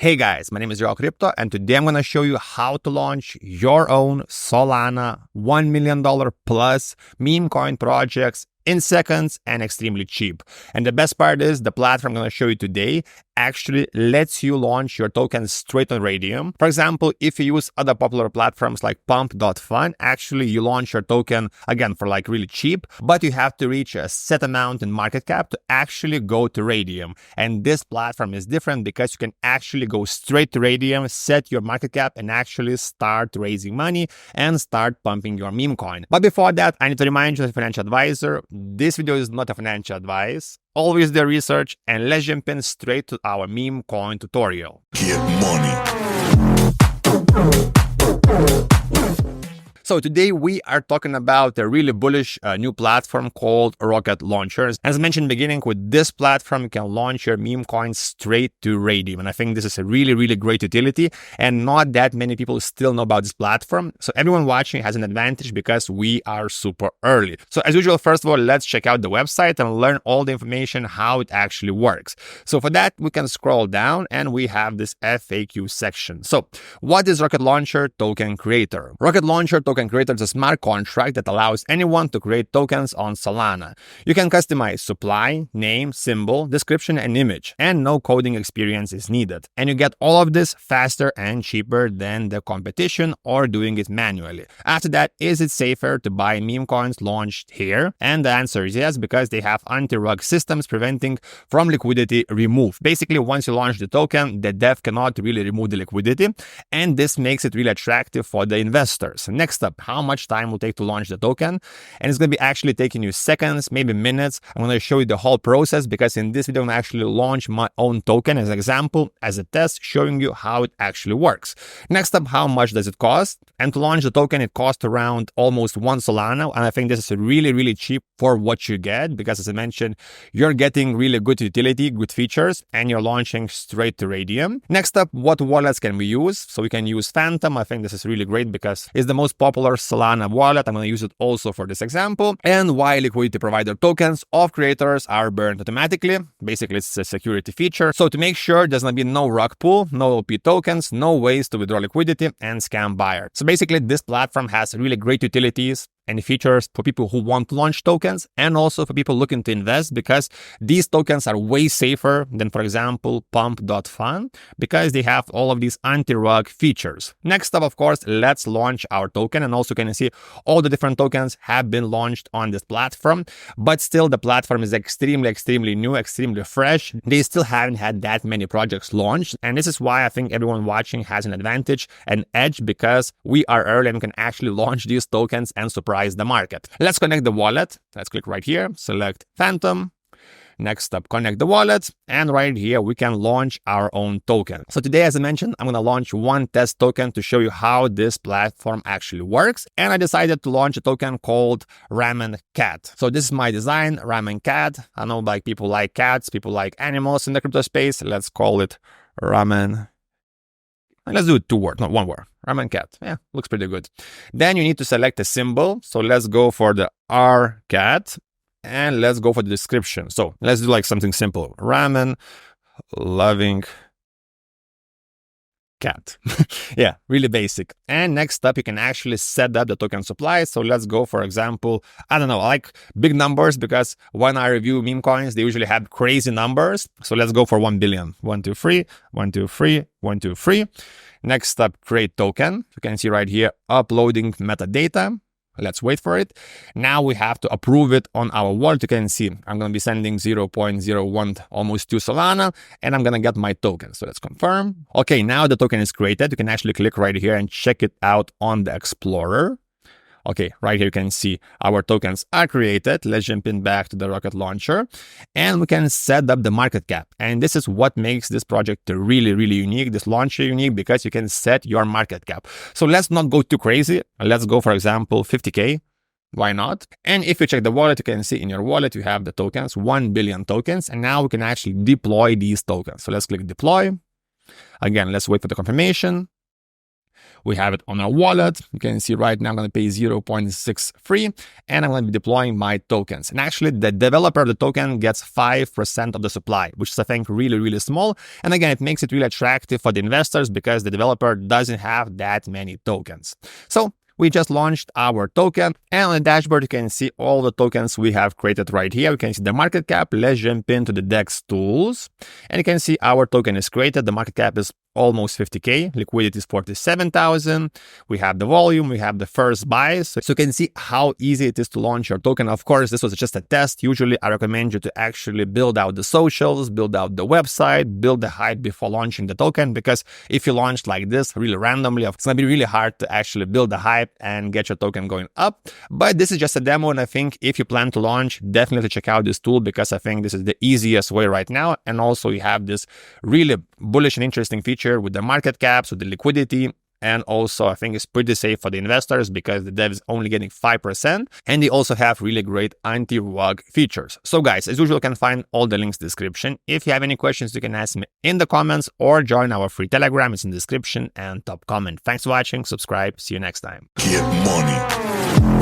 Hey guys, my name is Crypto, and today I'm going to show you how to launch your own Solana $1 million plus meme coin projects in seconds and extremely cheap. And the best part is the platform I'm going to show you today actually lets you launch your tokens straight on Raydium. For example, if you use other popular platforms like pump.fun, actually you launch your token again for like really cheap, but you have to reach a set amount in market cap to actually go to Raydium. And this platform is different because you can actually go straight to Raydium, set your market cap, and actually start raising money and start pumping your meme coin. But before that, I need to remind you as a financial advisor, this video is not a financial advice. Always do research, and let's jump in straight to our meme coin tutorial. Get money. So today we are talking about a really bullish new platform called Rocket Launchers. As mentioned in the beginning, with this platform, you can launch your meme coins straight to Raydium. And I think this is a really great utility, and not that many people still know about this platform. So everyone watching has an advantage because we are super early. So as usual, first of all, let's check out the website and learn all the information, how it actually works. So for that, we can scroll down and we have this FAQ section. So what is Rocket Launcher Token Creator? Rocket Launcher Token Creator is a smart contract that allows anyone to create tokens on Solana. You can customize supply, name, symbol, description, and image, and no coding experience is needed. And you get all of this faster and cheaper than the competition or doing it manually. After that, is it safer to buy meme coins launched here? And the answer is yes, because they have anti-rug systems preventing from liquidity remove. Basically, once you launch the token, the dev cannot really remove the liquidity, and this makes it really attractive for the investors. Next up, how much time will take to launch the token? And it's going to be actually taking you seconds, maybe minutes. I'm going to show you the whole process because in this video I'm going to actually launch my own token as an example, as a test, showing you how it actually works. Next up, how much does it cost? And to launch the token, it costs around almost 1 Solana, and I think this is really cheap for what you get because, as I mentioned, you're getting really good utility, good features, and you're launching straight to Raydium. Next up, what wallets can we use? So we can use Phantom. I think this is really great because it's the most popular Solana wallet. I'm going to use it also for this example. And why liquidity provider tokens of creators are burned automatically. Basically, it's a security feature. So to make sure there's going to be no rug pull, no OP tokens, no ways to withdraw liquidity and scam buyers. So basically, this platform has really great utilities and features for people who want to launch tokens and also for people looking to invest, because these tokens are way safer than, for example, pump.fun, because they have all of these anti-rug features. Next up, of course, let's launch our token, and also can see all the different tokens have been launched on this platform, but still the platform is extremely new, extremely fresh. They still haven't had that many projects launched, and this is why I think everyone watching has an advantage, an edge, because we are early and we can actually launch these tokens and surprise the market. Let's connect the wallet. Let's click right here, select Phantom. Next up, connect the wallet, and right here we can launch our own token. So today, as I mentioned, I'm going to launch one test token to show you how this platform actually works, and I decided to launch a token called Ramen Cat. So this is my design, Ramen Cat. I know like people like cats, people like animals in the crypto space. Let's call it Ramen. Let's do it 2 words, not 1 word. Ramen Cat. Yeah, looks pretty good. Then you need to select a symbol. So let's go for the R cat, and let's go for the description. So let's do like something simple. Ramen loving cat. Yeah, really basic. And next up, you can actually set up the token supply. So let's go, for example, I don't know, I like big numbers because when I review meme coins, they usually have crazy numbers. So let's go for 1 billion. 1, 2, 3, 1, 2, 3, 1, 2, 3. Next up, create token. You can see right here, uploading metadata. Let's wait for it. Now we have to approve it on our wallet. You can see I'm going to be sending 0.01, almost 2 Solana, and I'm going to get my token. So let's confirm. Okay, now the token is created. You can actually click right here and check it out on the Explorer. Okay, right here you can see our tokens are created. Let's jump in back to the Rocket Launcher, and we can set up the market cap. And this is what makes this project really unique, this launcher unique, because you can set your market cap. So let's not go too crazy. Let's go, for example, 50K. Why not? And if you check the wallet, you can see in your wallet, you have the tokens, 1 billion tokens. And now we can actually deploy these tokens. So let's click deploy. Again, let's wait for the confirmation. We have it on our wallet. You can see right now I'm going to pay 0.63 and I'm going to be deploying my tokens. And actually the developer of the token gets 5% of the supply, which is I think really, really small. And again, it makes it really attractive for the investors because the developer doesn't have that many tokens. So we just launched our token, and on the dashboard, you can see all the tokens we have created right here. You can see the market cap. Let's jump into the DEX tools, and you can see our token is created. The market cap is almost 50K. Liquidity is 47,000. We have the volume. We have the first buys. So you can see how easy it is to launch your token. Of course, this was just a test. Usually, I recommend you to actually build out the socials, build out the website, build the hype before launching the token, because if you launch like this really randomly, it's going to be really hard to actually build the hype and get your token going up. But this is just a demo, and I think if you plan to launch, definitely check out this tool because I think this is the easiest way right now. And also you have this really bullish and interesting feature with the market caps, with the liquidity. And also I think it's pretty safe for the investors because the dev is only getting 5%. And they also have really great anti-rug features. So guys, as usual, you can find all the links in the description. If you have any questions, you can ask me in the comments or join our free Telegram. It's in the description and top comment. Thanks for watching. Subscribe. See you next time. Get money.